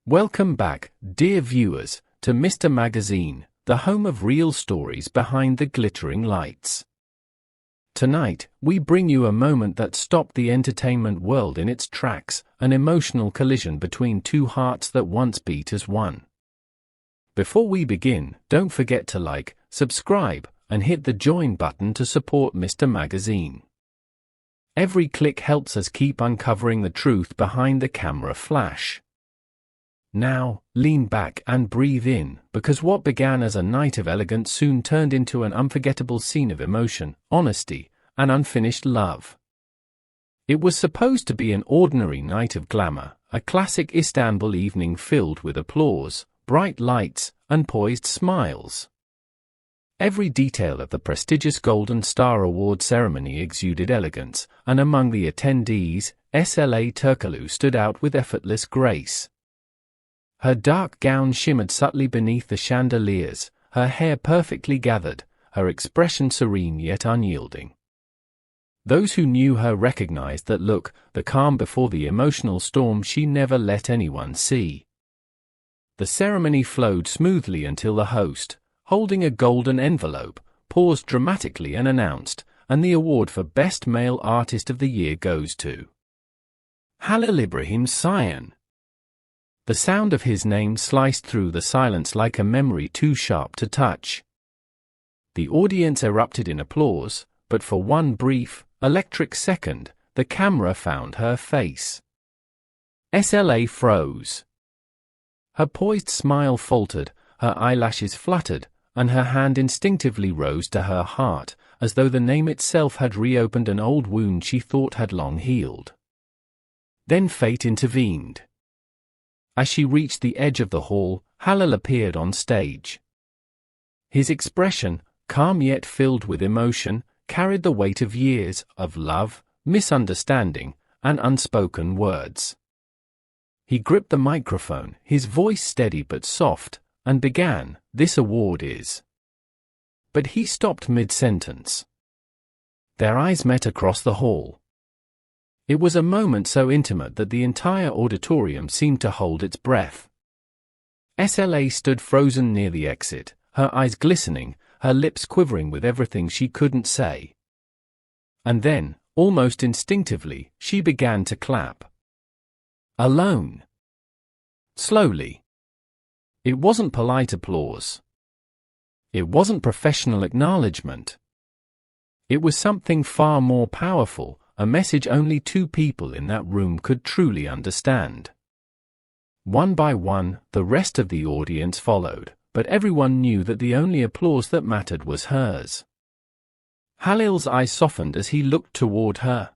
Welcome back, dear viewers, to Mr. Magazine, the home of real stories behind the glittering lights. Tonight, we bring you a moment that stopped the entertainment world in its tracks, an emotional collision between two hearts that once beat as one. Before we begin, don't forget to like, subscribe, and hit the join button to support Mr. Magazine. Every click helps us keep uncovering the truth behind the camera flash. Now, lean back and breathe in, because what began as a night of elegance soon turned into an unforgettable scene of emotion, honesty, and unfinished love. It was supposed to be an ordinary night of glamour, a classic Istanbul evening filled with applause, bright lights, and poised smiles. Every detail of the prestigious Golden Star Award ceremony exuded elegance, and among the attendees, Sıla Türkoğlu stood out with effortless grace. Her dark gown shimmered subtly beneath the chandeliers, her hair perfectly gathered, her expression serene yet unyielding. Those who knew her recognized that look, the calm before the emotional storm she never let anyone see. The ceremony flowed smoothly until the host, holding a golden envelope, paused dramatically and announced, and the award for Best Male Artist of the Year goes to Halil İbrahim Ceyhan. The sound of his name sliced through the silence like a memory too sharp to touch. The audience erupted in applause, but for one brief, electric second, the camera found her face. Sıla froze. Her poised smile faltered, her eyelashes fluttered, and her hand instinctively rose to her heart, as though the name itself had reopened an old wound she thought had long healed. Then fate intervened. As she reached the edge of the hall, Halil appeared on stage. His expression, calm yet filled with emotion, carried the weight of years of love, misunderstanding, and unspoken words. He gripped the microphone, his voice steady but soft, and began, "This award is..." But he stopped mid-sentence. Their eyes met across the hall. It was a moment so intimate that the entire auditorium seemed to hold its breath. Sıla stood frozen near the exit, her eyes glistening, her lips quivering with everything she couldn't say. And then, almost instinctively, she began to clap. Alone. Slowly. It wasn't polite applause. It wasn't professional acknowledgement. It was something far more powerful, a message only two people in that room could truly understand. One by one, the rest of the audience followed, but everyone knew that the only applause that mattered was hers. Halil's eyes softened as he looked toward her.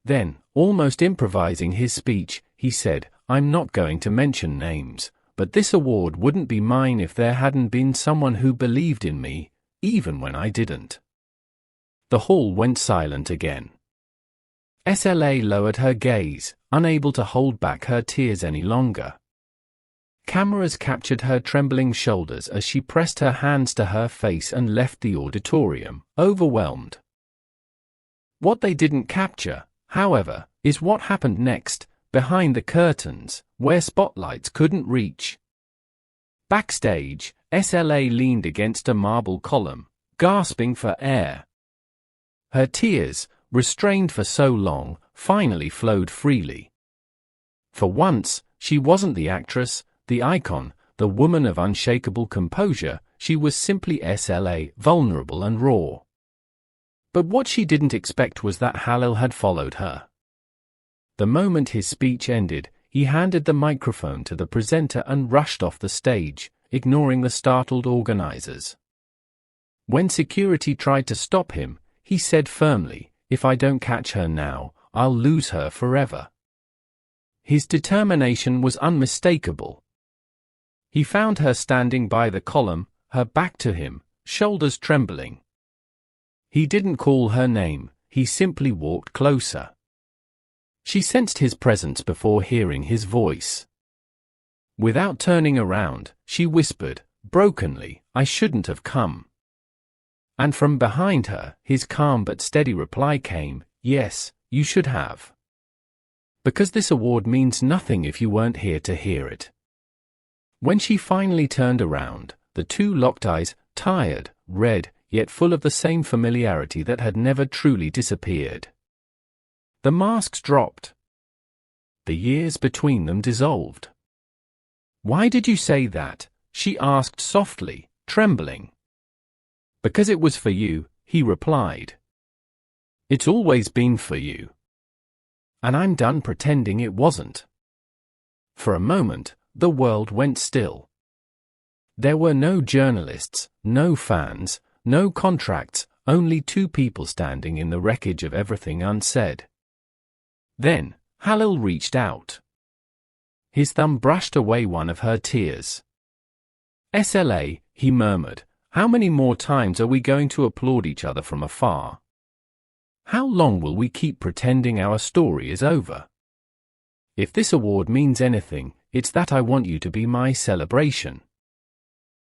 Then, almost improvising his speech, he said, "I'm not going to mention names, but this award wouldn't be mine if there hadn't been someone who believed in me, even when I didn't." The hall went silent again. Sıla lowered her gaze, unable to hold back her tears any longer. Cameras captured her trembling shoulders as she pressed her hands to her face and left the auditorium, overwhelmed. What they didn't capture, however, is what happened next, behind the curtains, where spotlights couldn't reach. Backstage, Sıla leaned against a marble column, gasping for air. Her tears, restrained for so long, finally flowed freely. For once, she wasn't the actress, the icon, the woman of unshakable composure, she was simply Sıla, vulnerable and raw. But what she didn't expect was that Halil had followed her. The moment his speech ended, he handed the microphone to the presenter and rushed off the stage, ignoring the startled organizers. When security tried to stop him, he said firmly, "If I don't catch her now, I'll lose her forever." His determination was unmistakable. He found her standing by the column, her back to him, shoulders trembling. He didn't call her name, he simply walked closer. She sensed his presence before hearing his voice. Without turning around, she whispered, brokenly, "I shouldn't have come." And from behind her, his calm but steady reply came, "Yes, you should have." because this award means nothing if you weren't here to hear it. When she finally turned around, the two locked eyes, tired, red, yet full of the same familiarity that had never truly disappeared. The masks dropped. The years between them dissolved. "Why did you say that?" she asked softly, trembling. "Because it was for you," he replied. "It's always been for you. And I'm done pretending it wasn't." For a moment, the world went still. There were no journalists, no fans, no contracts, only two people standing in the wreckage of everything unsaid. Then, Halil reached out. His thumb brushed away one of her tears. "Sla," he murmured, "how many more times are we going to applaud each other from afar? How long will we keep pretending our story is over? If this award means anything, it's that I want you to be my celebration."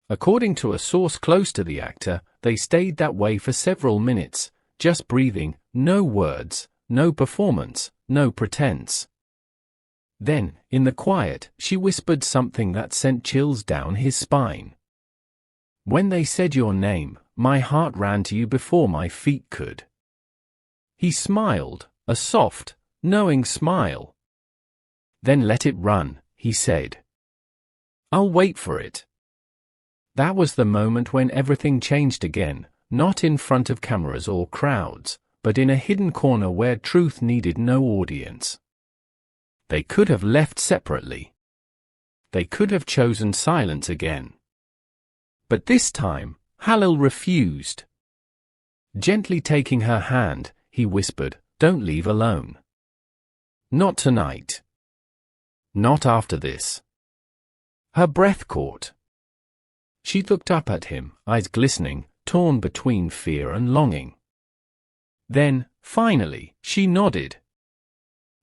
According to a source close to the actor, they stayed that way for several minutes, just breathing, no words, no performance, no pretense. Then, in the quiet, she whispered something that sent chills down his spine. "When they said your name, my heart ran to you before my feet could." He smiled, a soft, knowing smile. "Then let it run," he said. "I'll wait for it." That was the moment when everything changed again, not in front of cameras or crowds, but in a hidden corner where truth needed no audience. They could have left separately. They could have chosen silence again. But this time, Halil refused. Gently taking her hand, he whispered, "Don't leave alone. Not tonight. Not after this." Her breath caught. She looked up at him, eyes glistening, torn between fear and longing. Then, finally, she nodded.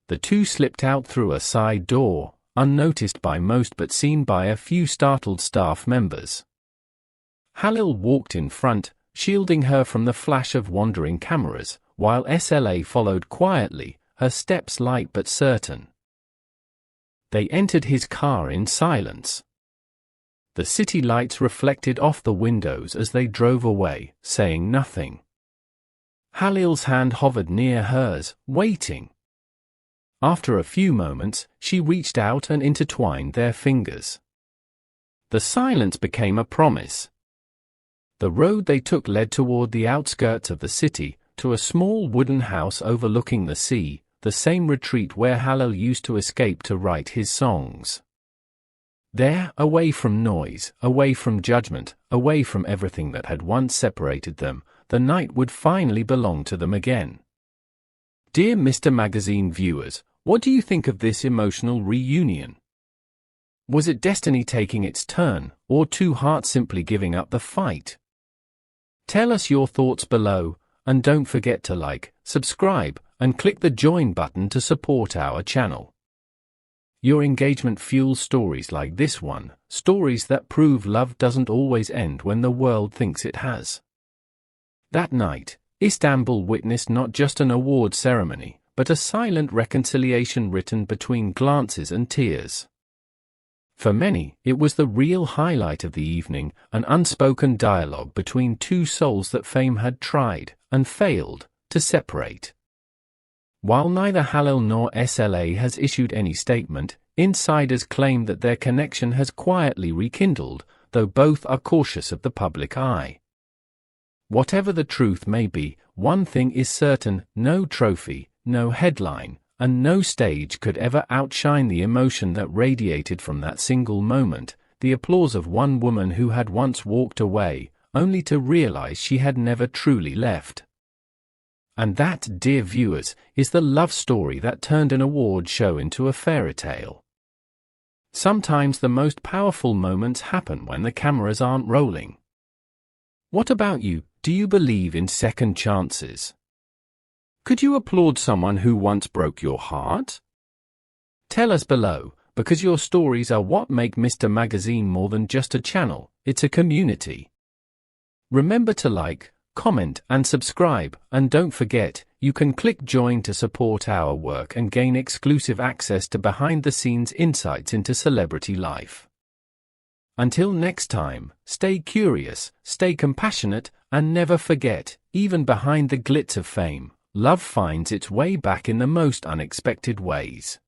The two slipped out through a side door, unnoticed by most but seen by a few startled staff members. Halil walked in front, shielding her from the flash of wandering cameras, while Sla followed quietly, her steps light but certain. They entered his car in silence. The city lights reflected off the windows as they drove away, saying nothing. Halil's hand hovered near hers, waiting. After a few moments, she reached out and intertwined their fingers. The silence became a promise. The road they took led toward the outskirts of the city, to a small wooden house overlooking the sea, the same retreat where Halil used to escape to write his songs. There, away from noise, away from judgment, away from everything that had once separated them, the night would finally belong to them again. Dear Mr. Magazine viewers, what do you think of this emotional reunion? Was it destiny taking its turn, or two hearts simply giving up the fight? Tell us your thoughts below, and don't forget to like, subscribe, and click the join button to support our channel. Your engagement fuels stories like this one, stories that prove love doesn't always end when the world thinks it has. That night, Istanbul witnessed not just an award ceremony, but a silent reconciliation written between glances and tears. For many, it was the real highlight of the evening, an unspoken dialogue between two souls that fame had tried, and failed, to separate. While neither Halil nor Sla has issued any statement, insiders claim that their connection has quietly rekindled, though both are cautious of the public eye. Whatever the truth may be, one thing is certain: no trophy, no headline, and no stage could ever outshine the emotion that radiated from that single moment, the applause of one woman who had once walked away, only to realize she had never truly left. And that, dear viewers, is the love story that turned an award show into a fairy tale. Sometimes the most powerful moments happen when the cameras aren't rolling. What about you? Do you believe in second chances? Could you applaud someone who once broke your heart? Tell us below, because your stories are what make Mr. Magazine more than just a channel, it's a community. Remember to like, comment, and subscribe, and don't forget, you can click join to support our work and gain exclusive access to behind-the-scenes insights into celebrity life. Until next time, stay curious, stay compassionate, and never forget, even behind the glitz of fame, love finds its way back in the most unexpected ways.